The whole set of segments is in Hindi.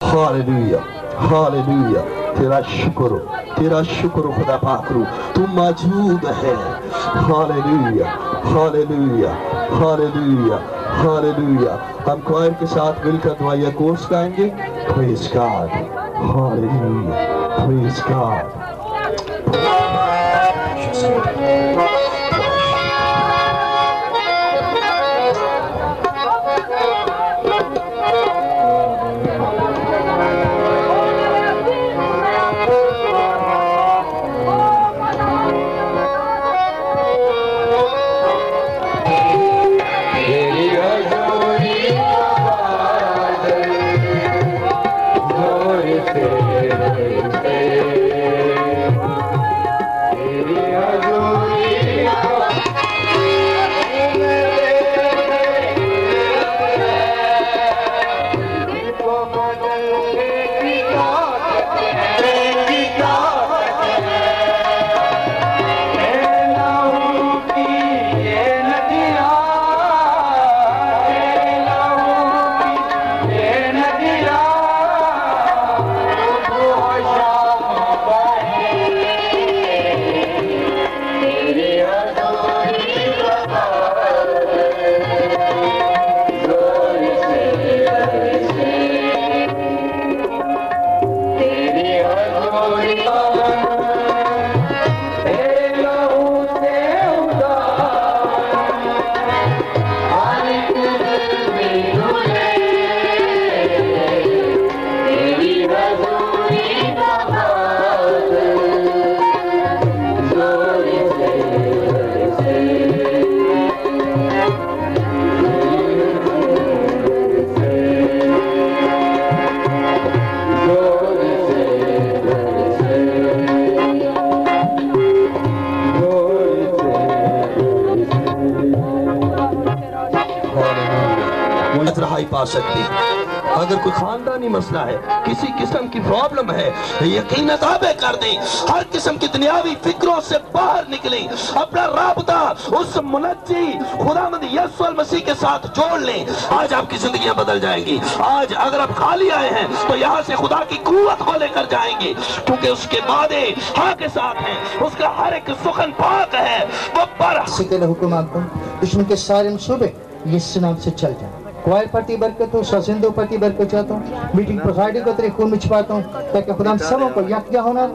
Hallelujah hallelujah. तेरा शुक्र खुदा पाकरू, तू मौजूद है। Hallelujah hallelujah hallelujah hallelujah. हम क्वायर के साथ मिलकर दुआया कोर्स गाएंगे। Praise God, hallelujah, praise God. पा सकती। अगर कोई खानदानी मसला है, किसी किस्म की प्रॉब्लम है, यकीन दावे कर दें, हर किस्म की दुनियावी फिक्रों से बाहर निकलें, अपना राबता उस मुनज्जी खुदावंद यीशु मसीह के साथ जोड़ लें। आज आपकी जिंदगियां बदल जाएंगी। आज अगर आप खाली आए हैं तो यहाँ से खुदा की कुव्वत को लेकर जाएंगे, क्योंकि उसके वादे हाँ के साथ हैं, उसका हर एक सुखन पाक है। वो पर हुक्म आपको दुश्मन के सारे मंसूबे यीशु नाम से चल जाए। क्वायर पति बरकत हो, ससिंदो पति बरकत चाहता हूँ, मीटिंग प्रोसाइडिंग को तेरे खून में छिपाता हूँ, ताकि खुदा सबों को यकजा होना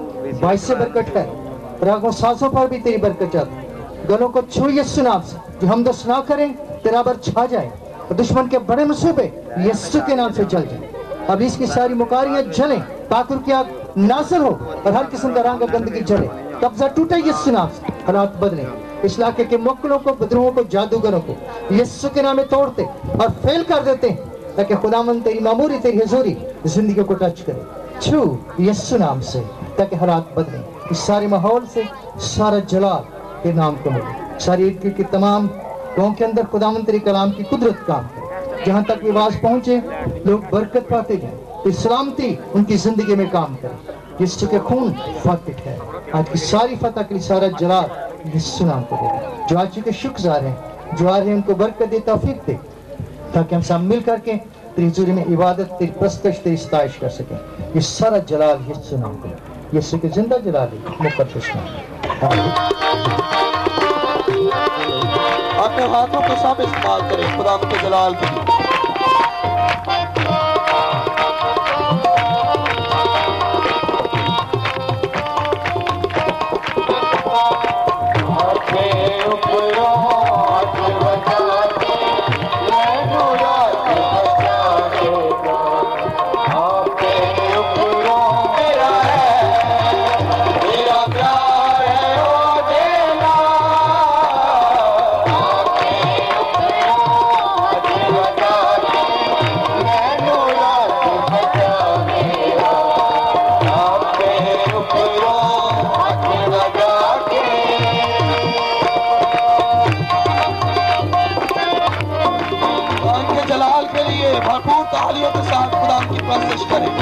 22 से बरकत कर। रागों सांसों पर भी तेरी बरकत चाहता हूँ। गलों को छू यीशु नाम से, जो हम दस ना करें तेरा बर छा जाए और दुश्मन के बड़े मंसूबे यीशु के नाम से जल जाए। अब इसकी सारी मुकारियां जलें, ताकुर की आग नासर हो और हर किस्म का रंग गंदगी जले। कब्जा टूटे यीशु नाम से, हालात बदले। इस इलाके के मुक्कलों को, बदरुओं को, जादूगरों को यीशु के नाम में तोड़ते और फेल कर देते हैं, ताकि खुदावंद तेरी मामूरी, तेरी हुजूरी जिंदगी को टच करे। छू यीशु नाम से, ताकि हालात बदले। इस सारे माहौल से सारा जलाल के नाम को मिले। सारी ईद की तमाम गाँव के अंदर खुदावंद तेरी कलाम की कुदरत काम करे। जहाँ तक आवाज पहुँचे लोग बरकत पाते जाए, सलामती उनकी जिंदगी में काम करे। यीशु के खून फातिक है। आज की सारी फतह के लिए सारा जलाल यीशु नाम को दे। जो आज के शुक्रगुजार हैं, जो आ रहे हैं, उनको बरकत दे, तौफीक दे, ताकि हम सब मिल करके तेरी हुजूरी में इबादत, तेरी प्रस्तश, तेरी सताइश कर सकें। ये सारा जलाल यीशु नाम को दे। यीशु के जिंदा जलाल मुकद्दस नाम। अपने हाथों को सब इस्तेमाल करें खुदा के जलाल के लिए। भरपूर तालियों के साथ खुदा की प्रशंसा करें।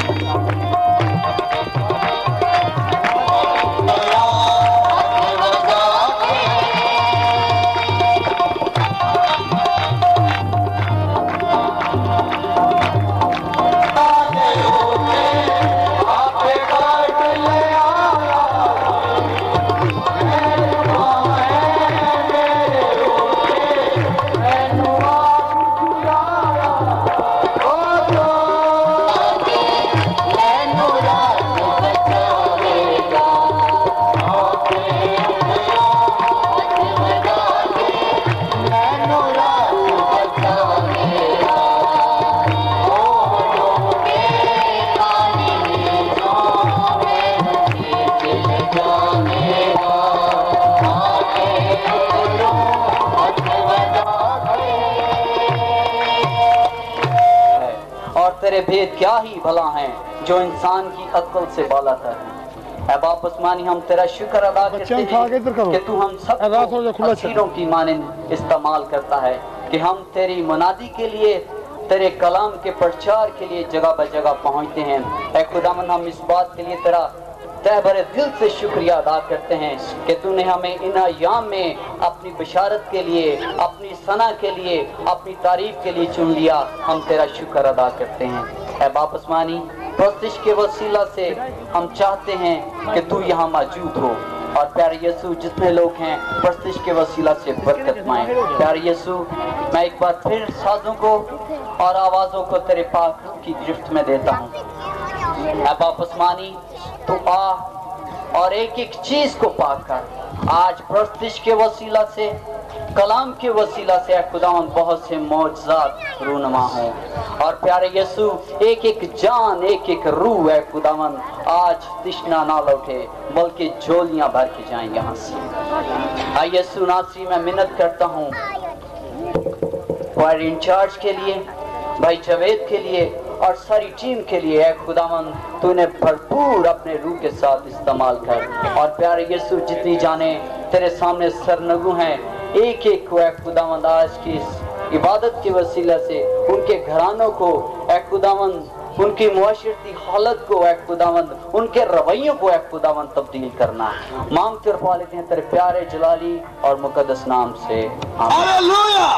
भेद क्या ही भला हैं जो इंसान की अक्ल से बाला तर हैं। ऐ बाप आसमानी, हम तेरा शुक्र अदा करते हैं कि तू हम सब असीरों की मानिंद इस्तेमाल करता है कि हम तेरी मुनादी के लिए, तेरे कलाम के प्रचार के लिए जगह ब जगह पहुँचते हैं। ऐ खुदावन, हम इस बात के लिए तेरा तह भरे दिल से शुक्रिया अदा करते हैं कि तूने हमें इन अय्याम में अपनी बशारत के लिए, अपनी सना के लिए, अपनी तारीफ के लिए चुन लिया। हम तेरा शुक्र अदा करते हैं। ऐ बाप आसमानी, प्रस्तिश के वसीला से हम चाहते हैं कि तू यहाँ मौजूद हो और प्यारे यीशु जितने लोग हैं प्रस्तिश के वसीला से बरकत पाएं। प्यारे यीशु, मैं एक बार फिर साजों को और आवाज़ों को तेरे पाक रूह की गिरफ्त में देता हूँ। ऐ बाप आसमानी, तू आ और एक एक चीज को पाक कर। आज प्रस्तिश के वसीला से, कलाम के वसीला से खुदावन बहुत से मौजज़ात रूनुमा हों और प्यारे यीशु एक एक जान, एक एक रूह है खुदावन आज तिश्ना ना लौटे बल्कि झोलियां भर के जाएं यहाँ से। आई यीशु नासरी, मैं मिन्नत करता हूँ क्वायर इंचार्ज के लिए, भाई जावेद के लिए और सारी टीम के लिए। है खुदावन, तूने भरपूर अपने रूह के साथ इस्तेमाल कर और प्यारे यीशु जितनी जाने तेरे सामने सरनगू हैं, एक एक को खुदावन आज की इस इबादत के वसीला से उनके घरानों को खुदावन, उनकी मुआशरती हालत को खुदावन, उनके रवैयों को खुदावन तब्दील करना मांगते और पा लेते हैं तेरे प्यारे जलाली और मुकद्दस नाम से, हालेलुया।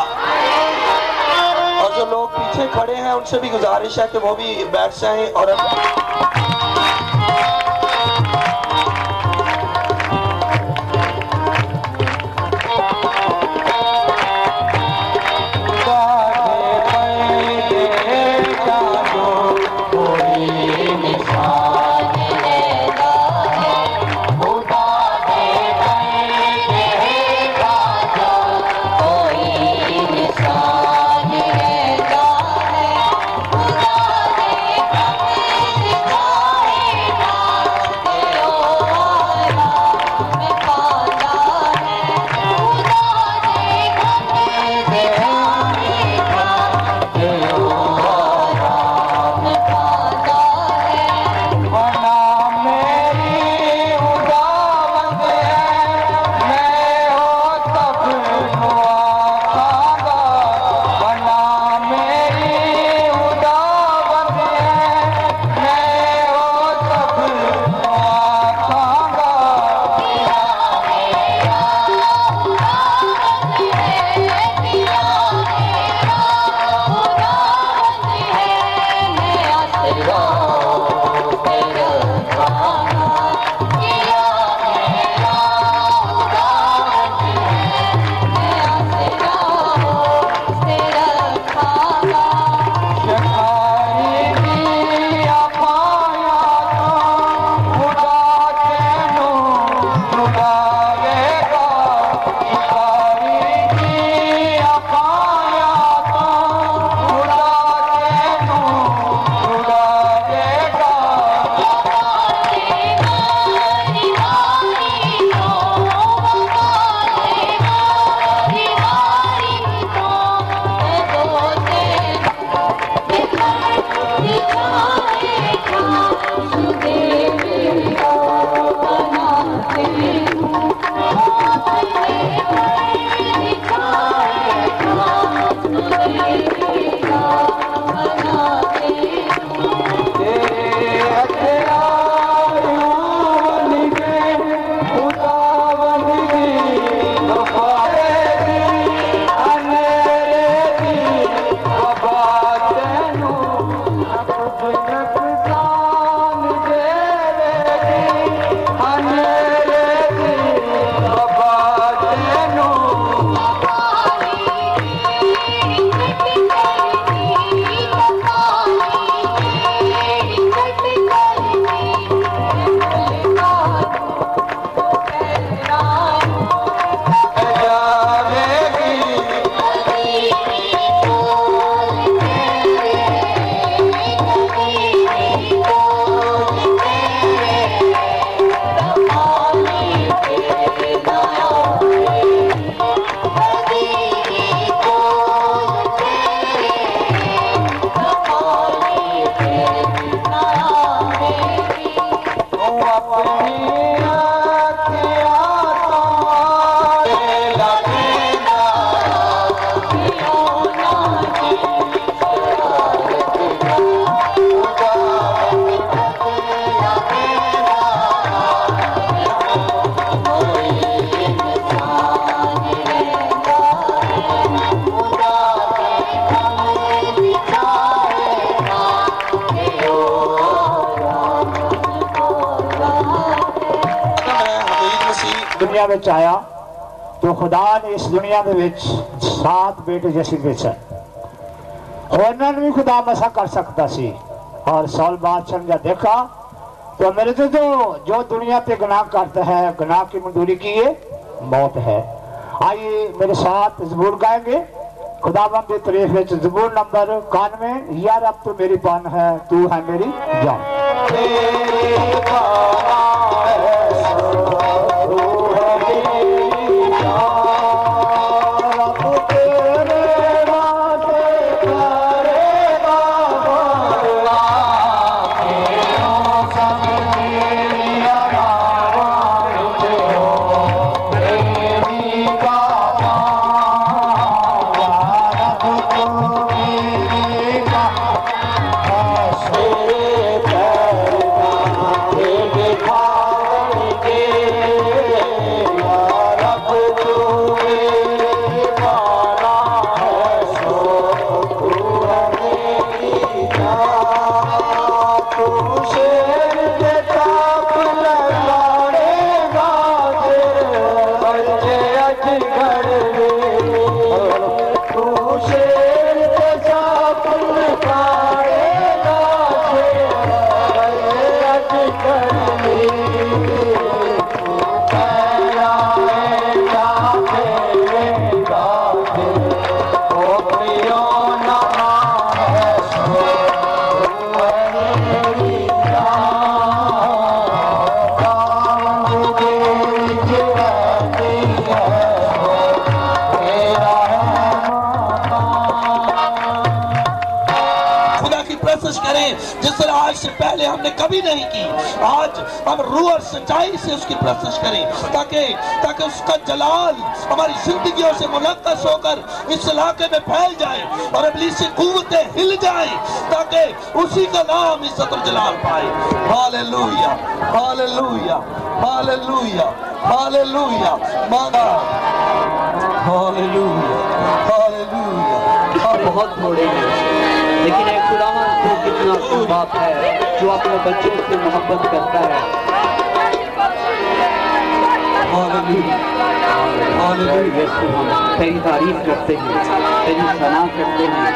और जो लोग पीछे खड़े हैं उनसे भी गुजारिश है कि वो भी बैठ जाएं और दुनिया में आया तो खुदा ने इस दुनिया में 7 बेटे जैसे बेचा और उन्होंने भी खुदा मसा कर सकता सी। और सौल बादशाह ने देखा तो मेरे तो जो दुनिया पे गुनाह करता है, गुनाह की मंजूरी की है मौत है। आइए मेरे साथ ज़बूर गाएंगे खुदावंद की तारीफ में। ज़बूर नंबर 91। यार अब तो मेरी पान है, तू है मेरी जान। पहले हमने कभी नहीं की। आज हम रूह और सच्चाई से उसकी प्रशंसा करें ताकि उसका जलाल हमारी जिंदगियों से मुनक्कस होकर इस इलाके में फैल जाए और इब्लीस की कुव्वतें हिल जाएं ताकि उसी का नाम इज्जत और जलाल पाए। हालेलुया हालेलुया हालेलुया हालेलुया मांगा हालेलुया हालेलुया। बहुत थोड़े हैं लेकिन एक खुदावंद को कितना बाप है जो अपने बच्चों से मोहब्बत करता है। Hallelujah hallelujah. यीशु हम तेरी तारीफ करते हैं, तेरी सना करते हैं।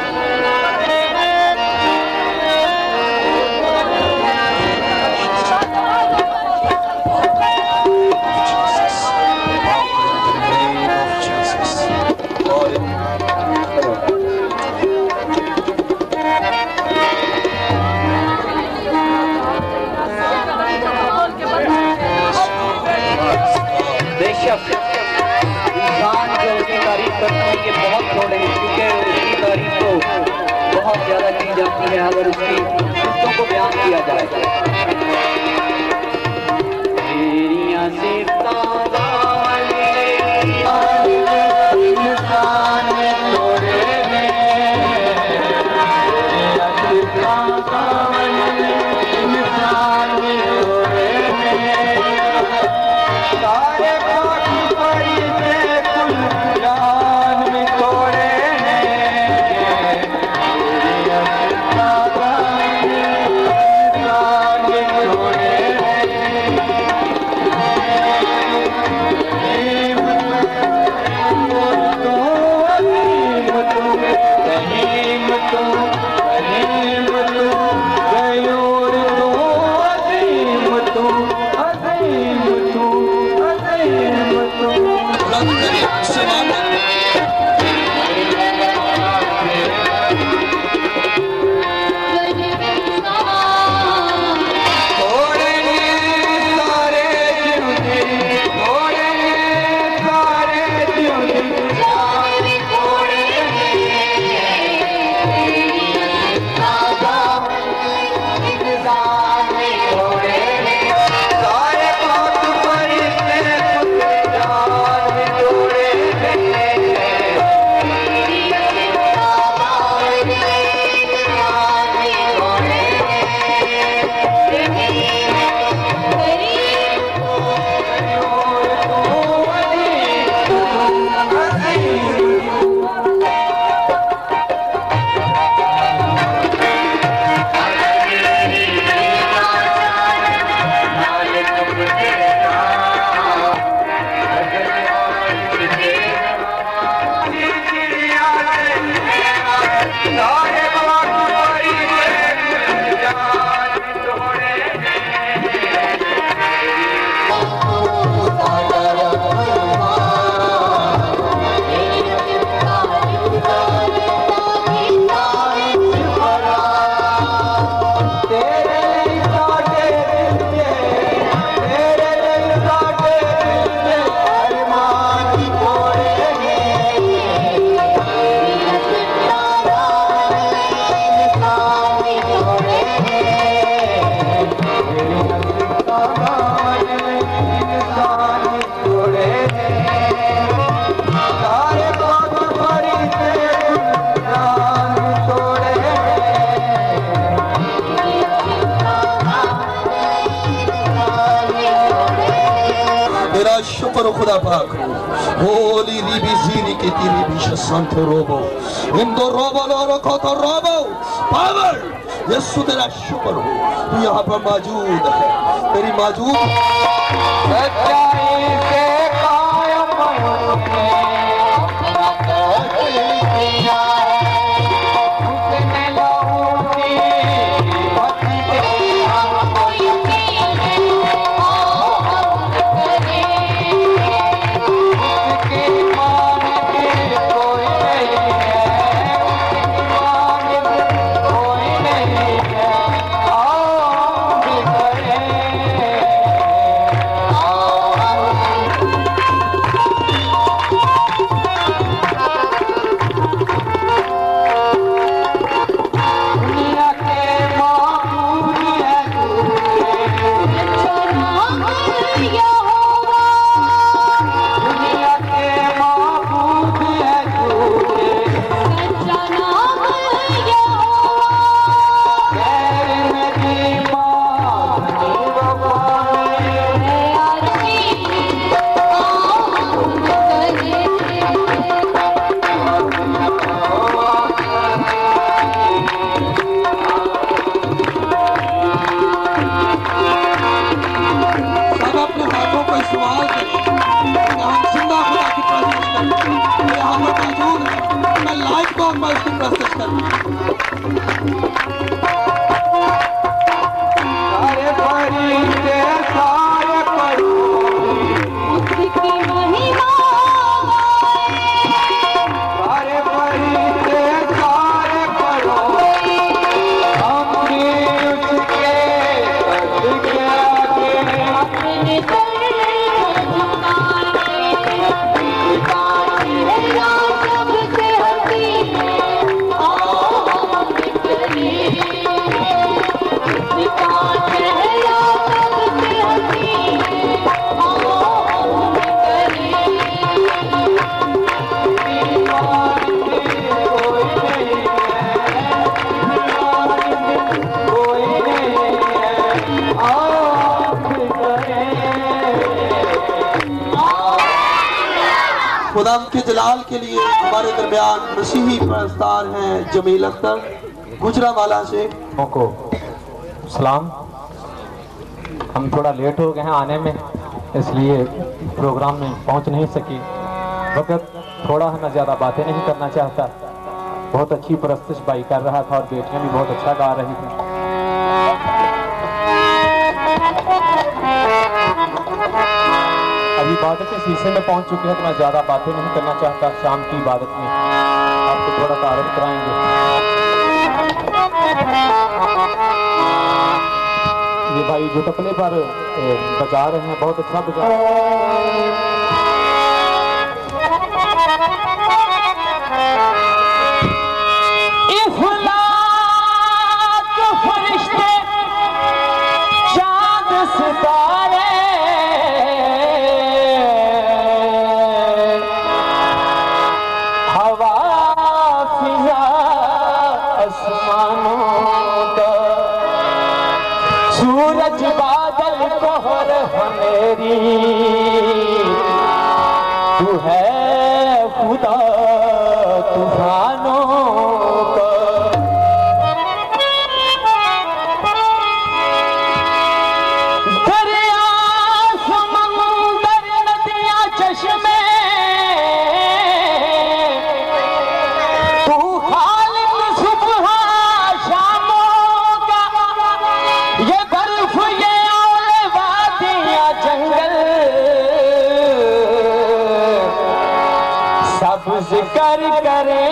इंसान जो उसकी तारीफ करते हैं कि बहुत थोड़े हैं क्योंकि उसकी तारीफ तो बहुत ज्यादा की जाती है अगर उसकी शब्दों को बयान किया जाए। तेरियां सिफ़तां तेरा शुक्र खुदा पाक होली रीबी जीनी की तेरी भी संतो रोबो इंदो रोबो लोरो को तो रोबो पावर यीशु तेरा शुक्र हो तू यहाँ पर मौजूद है तेरी मौजूद सच्चाई से कायम खुदा के जलाल के लिए हमारे दरमियान मसीही परस्तार हैं जमील अख्तर गुजरावाला से को सलाम। हम थोड़ा लेट हो गए हैं आने में, इसलिए प्रोग्राम में पहुंच नहीं सके। वक्त थोड़ा है, मैं ज़्यादा बातें नहीं करना चाहता। बहुत अच्छी परस्तिश भाई कर रहा था और बेटियां भी बहुत अच्छा गा रही थी। अभी इबादत के शीशे में पहुंच चुके हैं तो मैं ज़्यादा बातें नहीं करना चाहता। शाम की इबादत में आपको थोड़ा तारीफ कराएंगे। ये भाई जो तबले पर बजा रहे हैं बहुत अच्छा बजा रहे हैं। सूरज बादल कोहर हमेरी तू है खुदा तूफानों का। दरिया समंदर नदियां चश्मे तू खालिक सुबह शामों का। ये बर्फ ये औले वादियां जंगल सब जिक्र करें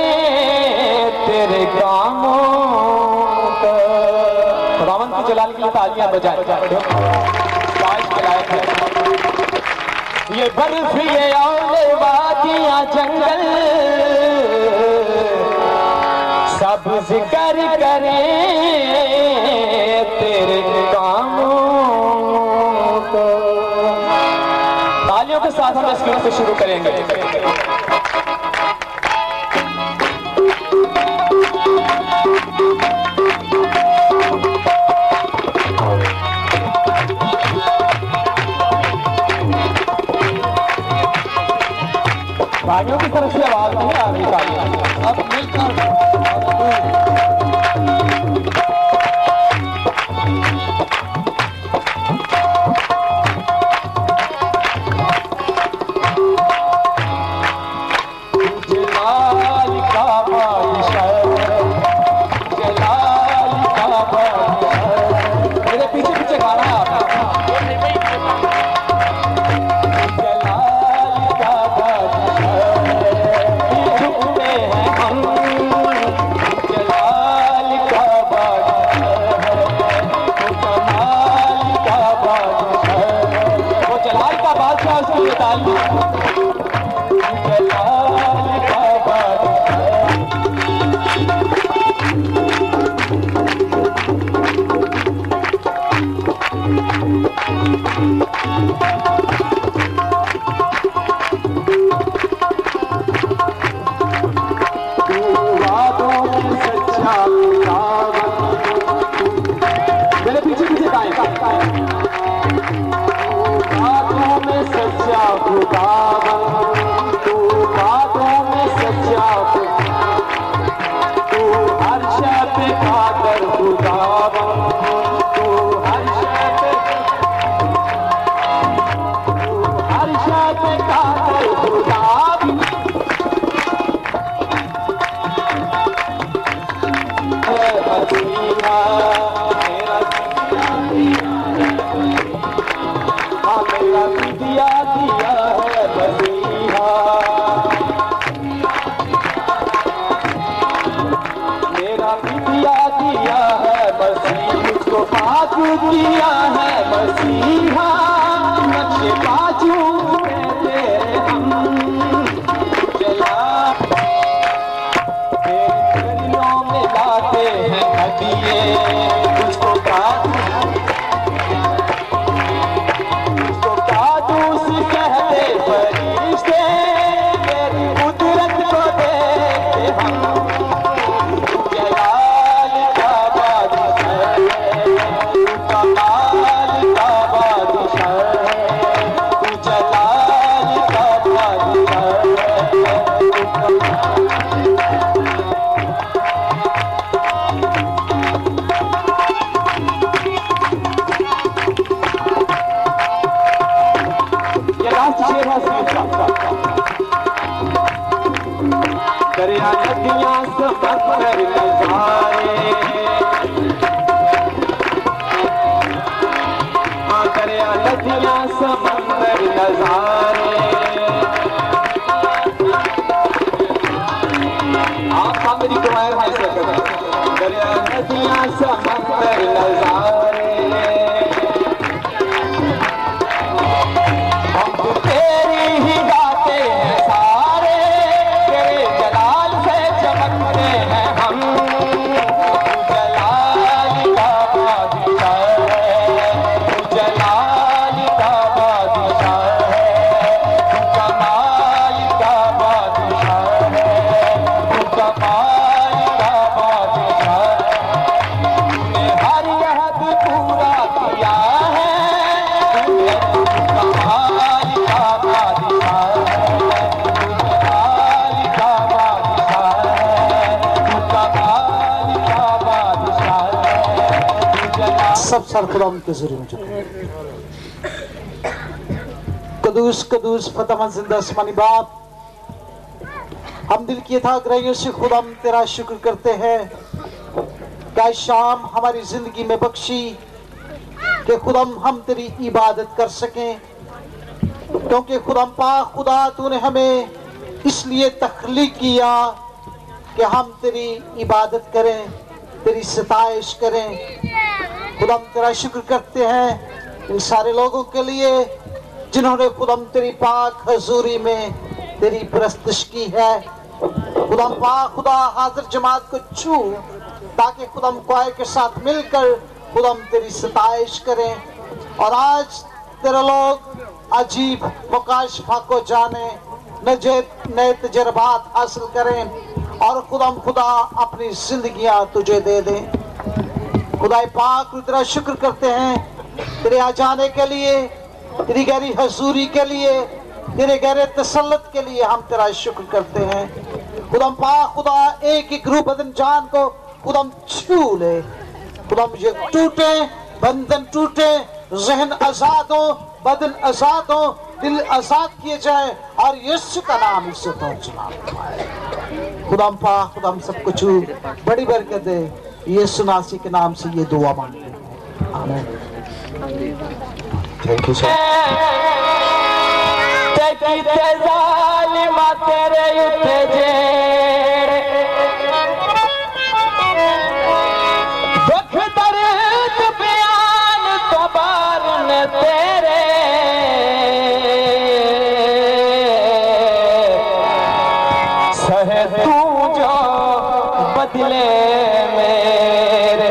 तेरे कामों का। खुदावंद की जलाल के लिए तालियां बजाएं। ये बर्फ ये औले वादियां जंगल सब जिक्र करें तेरे कामों को। तालियों के साथ हम इस गीत को शुरू करेंगे। भाइयों की तरफ से आवाज नहीं आ रही भाई, अब मिलकर किया है मसीहा नक्शे बाजू में तेरे हम चला तेरे गलियों में लाते हैं हदिये उसको कादूस कहते फरिश्ते तेरी कुदरत को देखते हम दरिया नदियां समंदर नजारे दरिया नदियां समंदर नजारे आप मेरी दुआएं भाई से करें दरिया नदियां समंदर नजारे हम तो तेरी ही गाते हैं सारे तेरे जलाल से चमकते हैं हम जलाल का बादशाह है जलाल का बादशाह है कमाल का बादशाह है कमाल का बादशाह है हर यहद पूरा किया है कमाल का बादशाह है कमाल का बादशाह है कमाल का बादशाह है सब सर खुदाम के जरिए में झुके कदूस कदूस फतमन जिंदा आसमानी बाप हम दिल की था ग्रहियों से खुदाम तेरा शुक्र करते हैं कि शाम हमारी जिंदगी में बख्शी कि खुदाम हम तेरी इबादत कर सकें क्योंकि खुदाम पाक खुदा तूने हमें इसलिए तख्लीक किया कि हम तेरी इबादत करें तेरी सताइश करें खुदाम तेरा शुक्र करते हैं इन सारे लोगों के लिए जिन्होंने खुदाम तेरी पाक हजूरी में तेरी परस्तिश की है खुदाम पाक खुदा हाजिर जमात को छू ताकि खुदाम क्वायर के साथ मिलकर खुदाम तेरी सताइश करें और आज तेरे लोग अजीब मुकाशफा को जाने नए तजर्बात हासिल करें और खुदाम खुदा अपनी जिंदगियां तुझे दे दें खुदा पाक तेरा शुक्र करते हैं तेरे आ जाने के लिए तेरी गहरी हजूरी के लिए तेरे गहरे तसल्लुत के लिए हम तेरा शुक्र करते हैं। खुदा पाक, खुदा एक एक रूह बदन जान को खुदा छू ले। खुदा मुझे टूटे, बंधन टूटे, जहन आजाद हो, बदन आजाद हो, दिल आजाद किए जाए और यीशु का नाम इज्जत और जलाल पाए। खुदा पाक, खुदा हम सबको छू बड़ी बरकत दे। यीशु नासी के नाम से ये दुआ मांगते हैं, आमीन। Thank you sir. बदले मेरे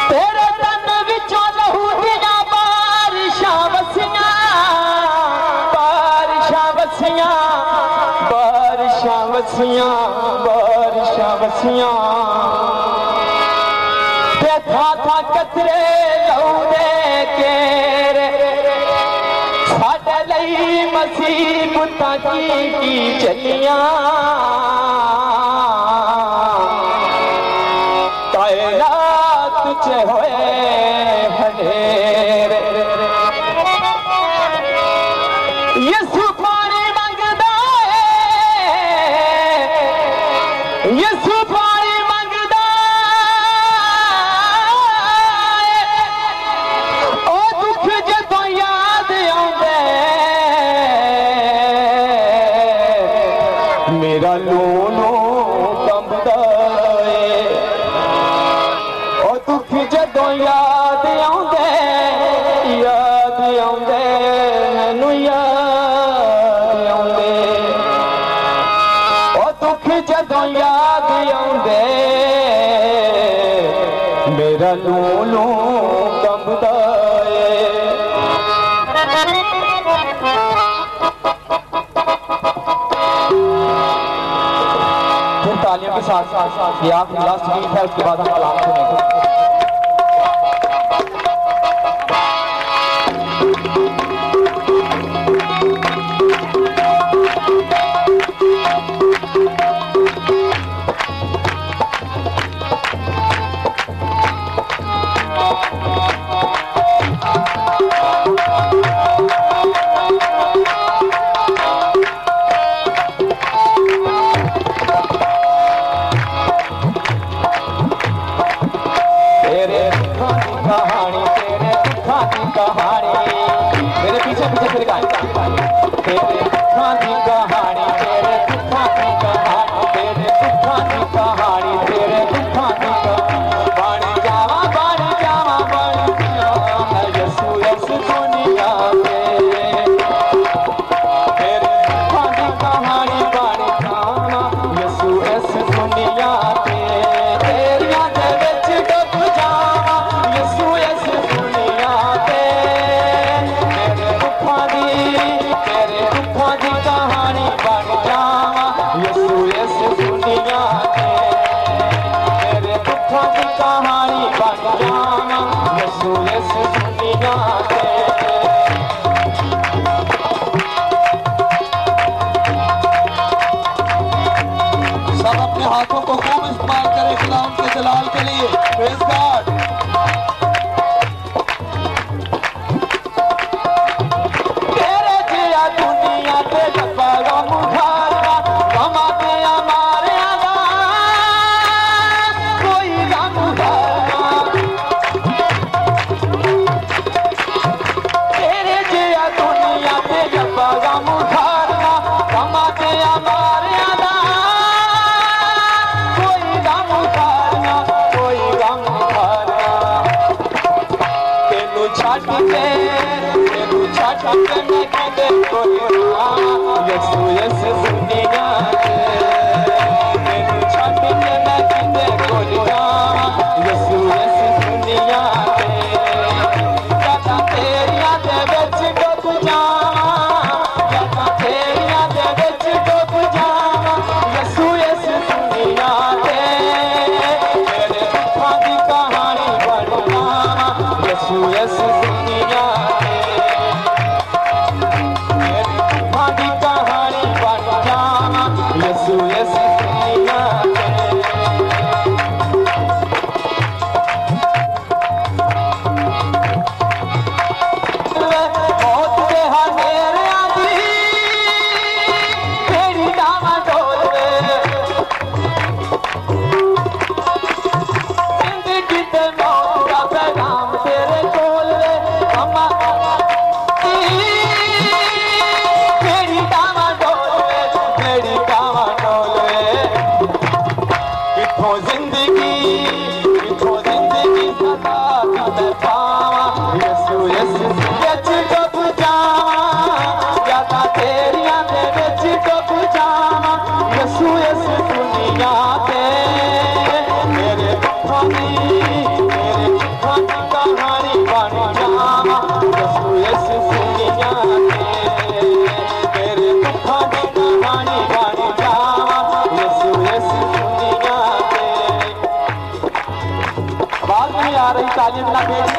तेरे तन विचों लहू दियां बारिशां वसियां, बारिशां वसियां, बारिशां वसियां, बारिशां वसियां ते था था कतरे लहू दे केरे साडे लई मुसीबतां की चलियां कायनात च होए हनेरे। यीशु पानी मंगदा है, यीशु पानी मंगदा है, ओ दुख जदों याद आउंदे मेरा लोलो कंबदा है, ओ दुख जदों याद आउंदे, याद आउंदे मैनू याद आउंदे, ओ दुख जदों याद आउंदे मेरा लोलो कंबदा है। तालियों के साथ ये आखिरी लास्ट गीत है, उसके बाद हम कलाम सुनेंगे। मेरे पीछे पीछे फिर गाएं। तेरे दुखों की कहानी, तेरे दुखों की कहानी, तेरे दुखों की कहानी, तेरे दुखों की कहानी बन जावा, बन जावा, बन जावा यीशु इस दुनिया में। तेरे दुखों की कहानी बन जावा यीशु इस दुनिया में। तेरियां दे विच डुब जावा यीशु इस दुनिया में। तेरे दुखों की कहानी बन जावा यीशु इस दुनिया में। तेरे दुखों की कहानी बन जावा यीशु इस दुनिया में। सब अपने हाथों को खूब इस्तेमाल करें खुदा उनके जलाल के लिए। Praise God. दुनिया ते डब्बा गम खाना गमा ते मारिया दा कोई गम खाना। तेरे जिया दुनिया ते डब्बा गम खाना गमा ते मारिया दा कोई गम खाना, कोई गम खाना। तेनू छड्ड के, तेनू छड्ड के मैं कहते कोई यीशु इस दुनिया में। तेनू छड्ड के मैं कहते कोई यीशु इस दुनिया में। जदा तेरियां दे विच डुब जावा, जदा तेरियां दे विच डुब जावा यीशु इस दुनिया में। तेरे दुखों की कहानी बन जावा यीशु इस दुनिया में। आवाज नहीं आ रही, तालियां ना बेच।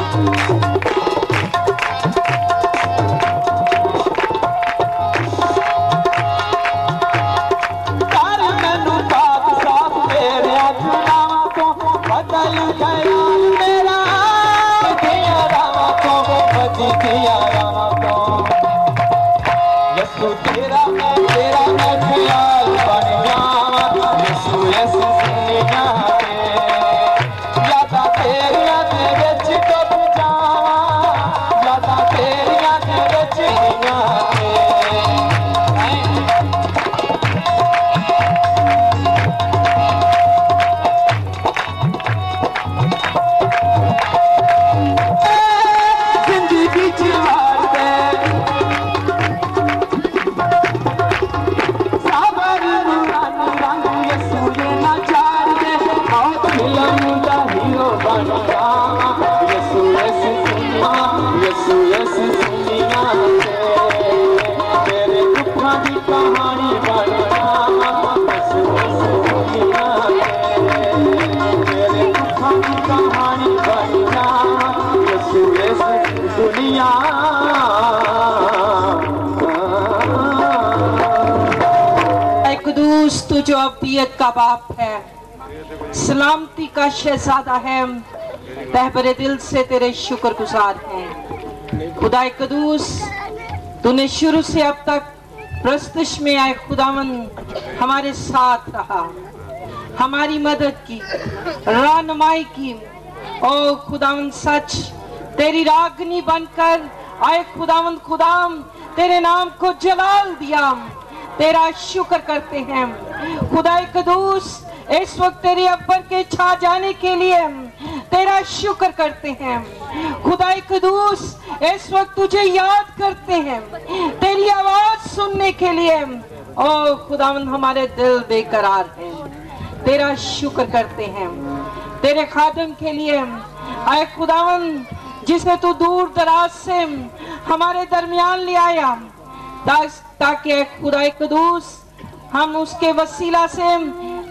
बदल गया मेरा दिया रामा को, बजी दिया रामा को। यीशु तेरा मैं ख्याल बन जावा, यीशु यीशु सुनिया के यादा तेरिया दे विच डुब जावा, यादा तेरिया दे विच दुनिया के। कुदूस तू जो अब्दियत का बाप है, सलामती का शहजादा है, तहबरे दिल से तेरे शुक्रगुजार हैं। खुदाए कुदूस तूने शुरू से अब तक प्रस्तुश में आए खुदावन हमारे साथ रहा, हमारी मदद की, रहनुमाई की। ओ खुदावन सच तेरी रागनी बनकर आए खुदावन, खुदाम तेरे नाम को जलाल दिया, तेरा शुक्र करते हैं। खुदाए कदूस इस वक्त तेरे अब्बर के छा जाने के लिए तेरा शुक्र करते हैं। खुदाए कदूस इस वक्त तुझे याद करते हैं, तेरी आवाज सुनने के लिए। ओ खुदावन हमारे दिल बेकरार हैं, तेरा शुक्र करते हैं। तेरे खादम के लिए आए खुदावन जिसे तू दूर दराज से हमारे दरमियान ले आया, ताकि खुदाए कदूस हम उसके वसीला से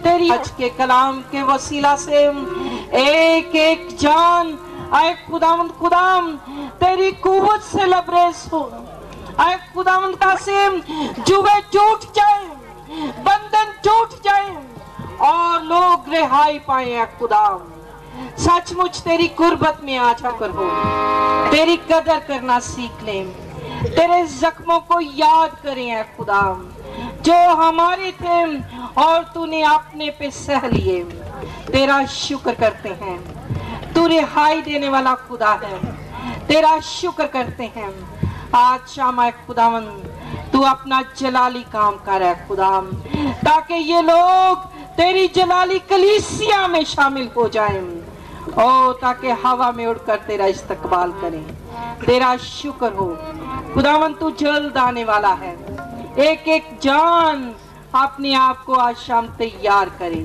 तेरी आज के कलाम के वसीला से एक एक जान आए खुदावंद खुदाम तेरी कुव्वत से लबरेज हो। आए खुदावंद का से जुबे टूट जाए, बंधन टूट जाए और लोग रिहाई पाए। खुदाम सचमुच तेरी कुर्बत में आजा कर हो, तेरी कदर करना सीख लें, तेरे जख्मों को याद करें है खुदा, जो हमारे थे और तूने अपने पे सह लिए। तेरा शुक्र करते हैं, तू रिहाई देने वाला खुदा है, तेरा शुक्र करते हैं। आज शाम है खुदावन तू अपना जलाली काम कर है खुदा, ताकि ये लोग तेरी जलाली कलीसिया में शामिल हो जाएं, ओ ताकि हवा में उड़कर तेरा इस्तकबाल करें। तेरा शुक्र हो खुदावन, तू जल्द आने वाला है। एक एक जान अपने आप को आज शाम तैयार करे,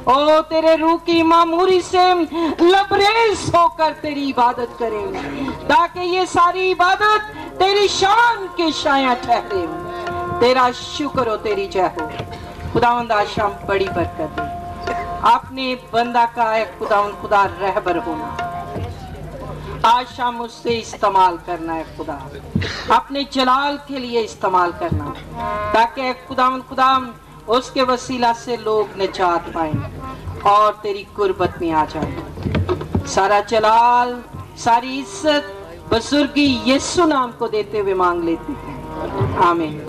ओ तेरे रूह की मामूरी से लबरेज होकर तेरी इबादत करें, ताकि ये सारी इबादत तेरी शान के शाया ठहरे। तेरा शुक्र हो, तेरी जय हो। खुदावंद आज शाम बड़ी बरकत दे, अपने बंदा का है खुदावंद खुदा रहबर होना, आज शाम उससे इस्तेमाल करना है खुदा, अपने जलाल के लिए इस्तेमाल करना, ताकि खुदावंद खुदा उसके वसीला से लोग निजात पाएं और तेरी कुर्बत में आ जाए। सारा जलाल सारी इज्जत बुजुर्गी यीशु नाम को देते हुए मांग लेते हैं, आमीन।